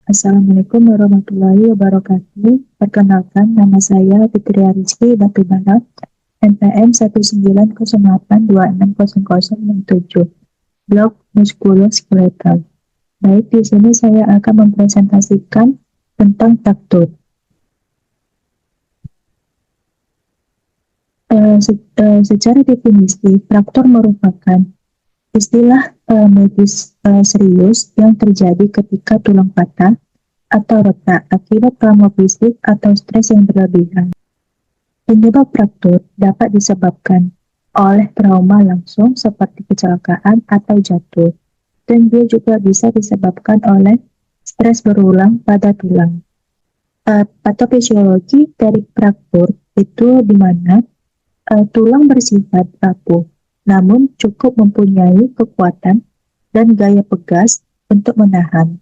Assalamualaikum warahmatullahi wabarakatuh. Perkenalkan, nama saya Fitria Rizky Batubara, NPM 19082600067, blog muskuloskeletal. Baik, di sini saya akan mempresentasikan tentang fraktur. Secara definisi, fraktur merupakan istilah medis serius yang terjadi ketika tulang patah atau retak akibat trauma fisik atau stres yang berlebihan. Penyebab fraktur dapat disebabkan oleh trauma langsung seperti kecelakaan atau jatuh, dan dia juga bisa disebabkan oleh stres berulang pada tulang. Patofisiologi dari fraktur itu di mana tulang bersifat rapuh, namun cukup mempunyai kekuatan dan gaya pegas untuk menahan.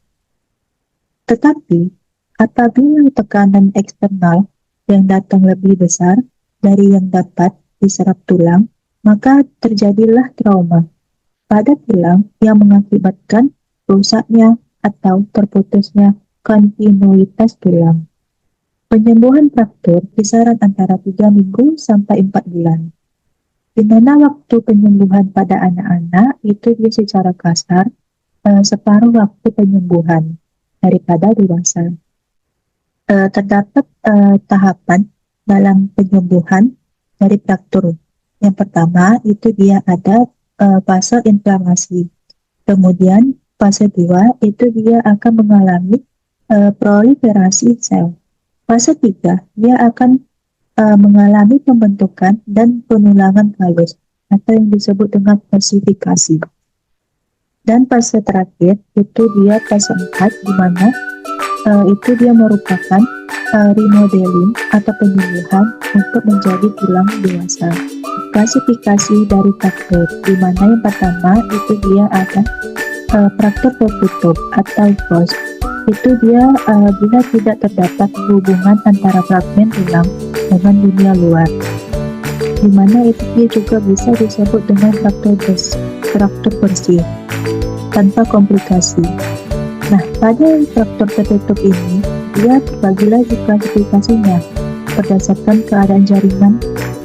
Tetapi, apabila tekanan eksternal yang datang lebih besar dari yang dapat diserap tulang, maka terjadilah trauma pada tulang yang mengakibatkan rusaknya atau terputusnya kontinuitas tulang. Penyembuhan fraktur kisaran antara 3 minggu sampai 4 bulan. Di mana waktu penyembuhan pada anak-anak itu dia secara kasar separuh waktu penyembuhan daripada dewasa. Terdapat tahapan dalam penyembuhan dari fraktur. Yang pertama itu dia ada fase inflamasi. Kemudian fase 2 itu dia akan mengalami proliferasi sel. Fase 3 dia akan mengalami pembentukan dan penulangan halus atau yang disebut dengan ossifikasi. Dan fase terakhir itu dia fase 4 di mana itu dia merupakan remodeling atau penyembuhan untuk menjadi tulang dewasa. Klasifikasi dari fraktur di mana yang pertama itu dia ada fraktur tertutup atau closed. Itu dia bila tidak terdapat hubungan antara fragmen tulang dengan dunia luar, di mana itu dia juga bisa disebut dengan fraktur bersih tanpa komplikasi. Nah, pada fraktur tertutup ini dia terbagi lagi klasifikasinya berdasarkan keadaan jaringan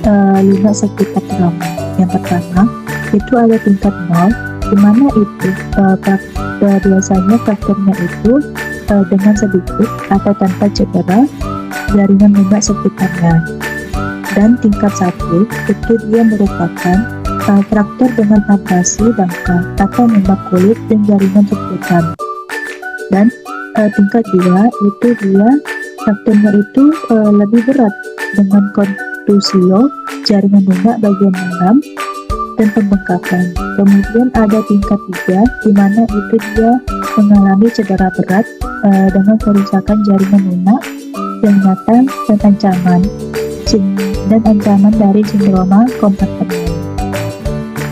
5 sekitar trauma. Yang pertama itu ada tingkat 0, di mana itu biasanya frakturnya itu dengan sedikit atau tanpa cedera jaringan lunak sekitarnya. Dan tingkat 1 itu dia merupakan fraktur dengan abrasi dangkal atau membak kulit dan jaringan sekitar. Dan tingkat 2 itu dia frakturnya itu lebih berat dengan kontusio jaringan lunak bagian dalam dan pembengkakan. Kemudian ada tingkat 3 di mana itu dia mengalami cedera berat dengan kerusakan jaringan lunak yang nyata dan ancaman dari sindroma kompartemen.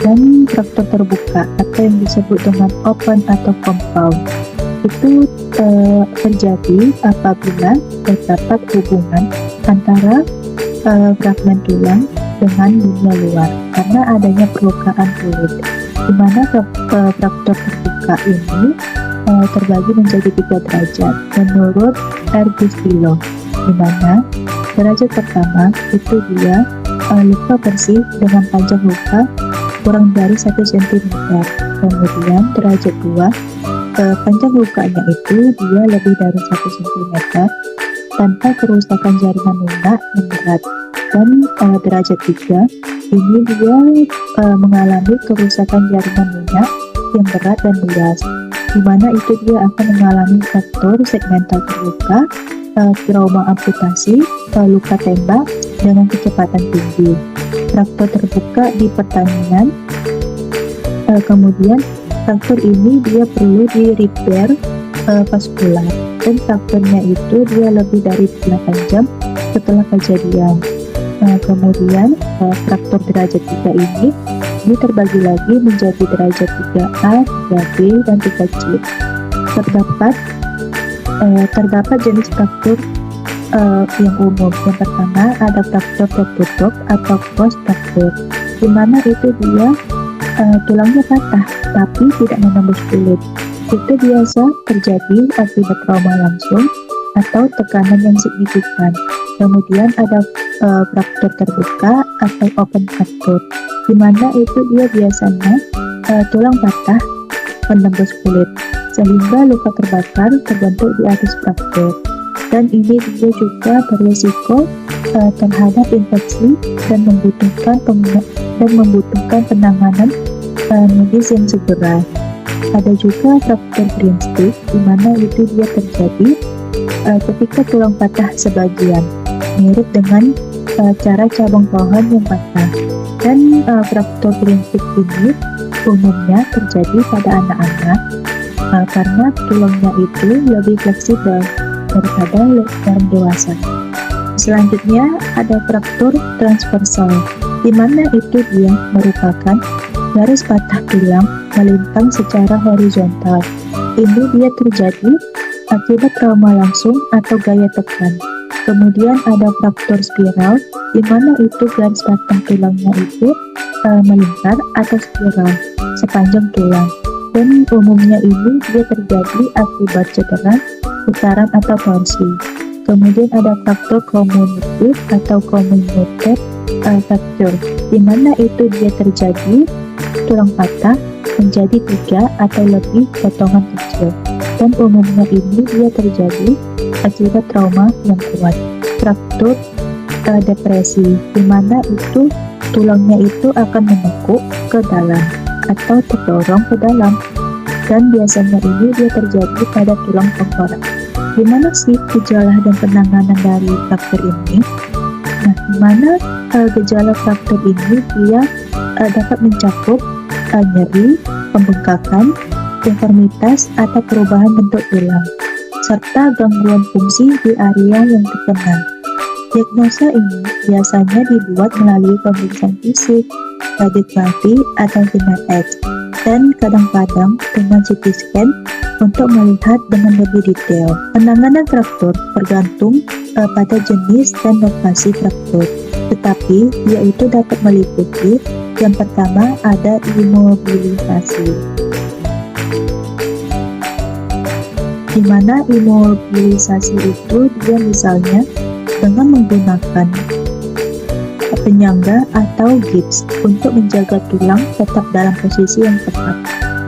Dan fraktur terbuka atau yang disebut dengan open atau compound itu terjadi apabila terdapat hubungan antara fragmen tulang dengan dunia luar karena adanya perlukaan kulit, di mana fraktur terbuka ini terbagi menjadi 3 derajat menurut Ergustilo, di mana derajat pertama itu dia luka bersih dengan panjang luka kurang dari 1 cm. Kemudian derajat 2 panjang lukanya itu dia lebih dari 1 cm tanpa kerusakan jaringan lunak yang berat. Dan derajat 3 ini dia mengalami kerusakan jaringan lunak yang berat dan luas, di mana itu dia akan mengalami fraktur segmental terbuka, trauma amputasi, luka tembak dengan kecepatan tinggi, fraktur terbuka di pertandingan. Kemudian fraktur ini dia perlu di repair vaskular, dan frakturnya itu dia lebih dari 8 jam setelah kejadian. Kemudian fraktur derajat 3 ini terbagi lagi menjadi derajat 3A, 3B, dan 3C. Terdapat jenis fraktur yang umum. Yang pertama ada fraktur tertutup atau closed fraktur, di mana itu dia tulangnya patah tapi tidak menembus kulit. itu biasa terjadi akibat trauma langsung atau tekanan yang signifikan. Kemudian ada fraktur terbuka atau open fracture, di mana itu dia biasanya tulang patah menembus kulit, sehingga luka terbakar terbentuk di atas fraktur. Dan ini dia juga berisiko terhadap infeksi dan membutuhkan penanganan medis yang segera. Ada juga fraktur brain stick, di mana itu dia terjadi ketika tulang patah sebagian, mirip dengan cara cabang pohon yang patah. Dan fraktur brain stick ini umumnya terjadi pada anak-anak karena tulangnya itu lebih fleksibel daripada orang dewasa. Selanjutnya ada fraktur transversal, di mana itu dia merupakan garis patah tulang melintang secara horizontal. Ini dia terjadi akibat trauma langsung atau gaya tekan. Kemudian ada fraktur spiral, di mana itu garis patah tulangnya itu melingkar atau spiral sepanjang tulang. Dan umumnya ini dia terjadi akibat cedera, putaran atau torsi. Kemudian ada fraktur comminuted atau comminuted fracture, di mana itu dia terjadi tulang patah menjadi 3 atau lebih potongan kecil. Dan umumnya ini dia terjadi akibat trauma yang kuat. Fraktur depresi, di mana itu tulangnya itu akan menekuk ke dalam atau terdorong ke dalam, dan biasanya ini dia terjadi pada tulang tengkorak. Gimana sih gejala dan penanganan dari fraktur ini? Nah, gimana gejala fraktur ini dia dapat mencakup nyeri, pembengkakan, deformitas atau perubahan bentuk tulang, serta gangguan fungsi di area yang terkena. Diagnosa ini biasanya dibuat melalui pemeriksaan fisik, radiografi atau genetik, dan kadang-kadang dengan CT scan untuk melihat dengan lebih detail. Penanganan fraktur tergantung pada jenis dan lokasi fraktur, tetapi dia itu dapat meliputi yang pertama ada imobilisasi, di mana imobilisasi itu dia misalnya dengan menggunakan penyangga atau gips untuk menjaga tulang tetap dalam posisi yang tepat.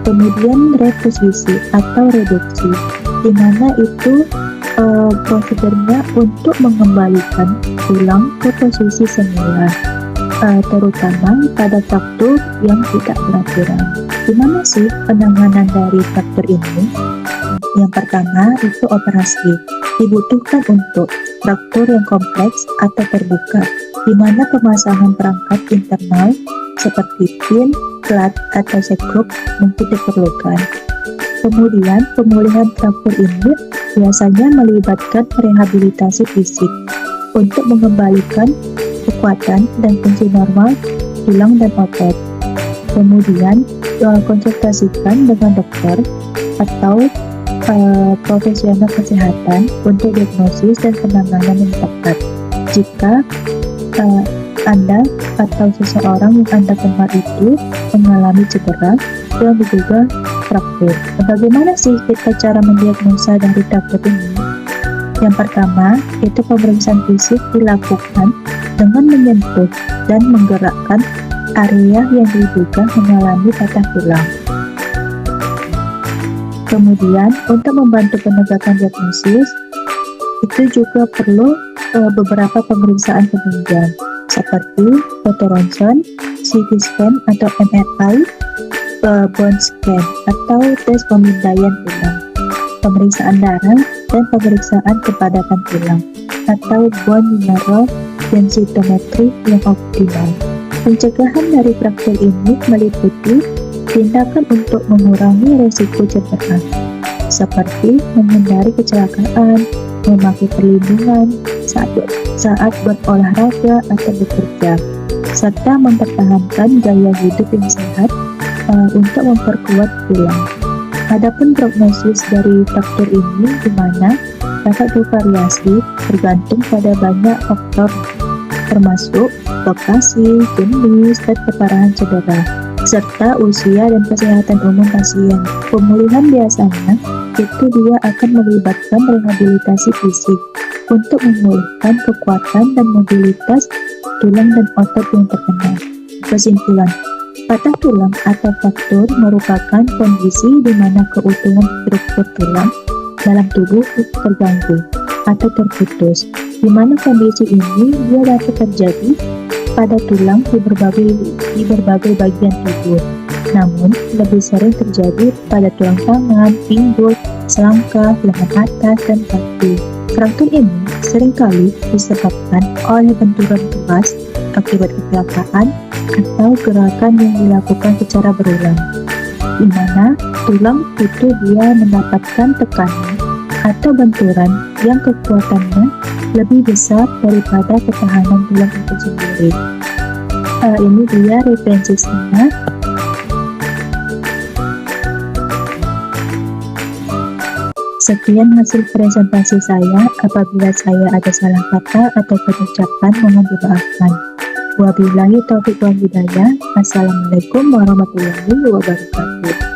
Kemudian reposisi atau reduksi, di mana itu prosedurnya untuk mengembalikan tulang ke posisi semula, terutama pada fraktur yang tidak beraturan. Gimana sih penanganan dari fraktur ini? Yang pertama itu operasi. Dibutuhkan untuk fraktur yang kompleks atau terbuka, di mana pemasangan perangkat internal seperti pin, plat, atau sekrup mungkin diperlukan. Kemudian pemulihan fraktur ini biasanya melibatkan rehabilitasi fisik untuk mengembalikan kekuatan dan fungsi normal tulang dan otot. Kemudian konsultasikan dengan dokter atau profesional kesehatan untuk diagnosis dan penanganan yang tepat. Jika Anda atau seseorang yang Anda kenal itu mengalami cedera dan juga fraktur. Bagaimana sih kita cara mendiagnosa dari fraktur ini? Yang pertama, itu pemeriksaan fisik dilakukan dengan menyentuh dan menggerakkan area yang diduga mengalami patah tulang. Kemudian, untuk membantu penegakan diagnosis, itu juga perlu beberapa pemeriksaan penunjang, seperti foto ronsen, CT scan atau MRI, bone scan atau tes pemindaian tulang, pemeriksaan darah, dan pemeriksaan kepadatan tulang atau bone mineral densitometry yang optimal. Pencegahan dari fraktur ini meliputi tindakan untuk mengurangi resiko cedera, seperti menghindari kecelakaan, memakai perlindungan saat berolahraga atau bekerja, serta mempertahankan gaya hidup yang sehat untuk memperkuat tulang. Adapun prognosis dari fraktur ini di mana dapat bervariasi tergantung pada banyak faktor termasuk lokasi, jenis, dan keparahan cedera. serta usia dan kesehatan umum pasien. Pemulihan biasanya itu dia akan melibatkan rehabilitasi fisik untuk memulihkan kekuatan dan mobilitas tulang dan otot yang terkena. Kesimpulan, patah tulang atau fraktur merupakan kondisi di mana keutuhan struktur tulang dalam tubuh terganggu atau terputus, di mana kondisi ini dia dapat terjadi pada tulang di berbagai bagian tubuh. Namun, lebih sering terjadi pada tulang tangan, pinggul, selangkah, lengan atas, dan kaki. Fraktur ini seringkali disebabkan oleh benturan keras akibat kecelakaan atau gerakan yang dilakukan secara berulang, di mana tulang itu dia mendapatkan tekanan atau benturan yang kekuatannya lebih besar daripada ketahanan tulang itu sendiri. Ini dia referensinya. Sekian hasil presentasi saya. Apabila saya ada salah kata atau pengucapan, mohon dimaafkan. Wabillahi taufiq wal hidayah. Assalamualaikum warahmatullahi wabarakatuh.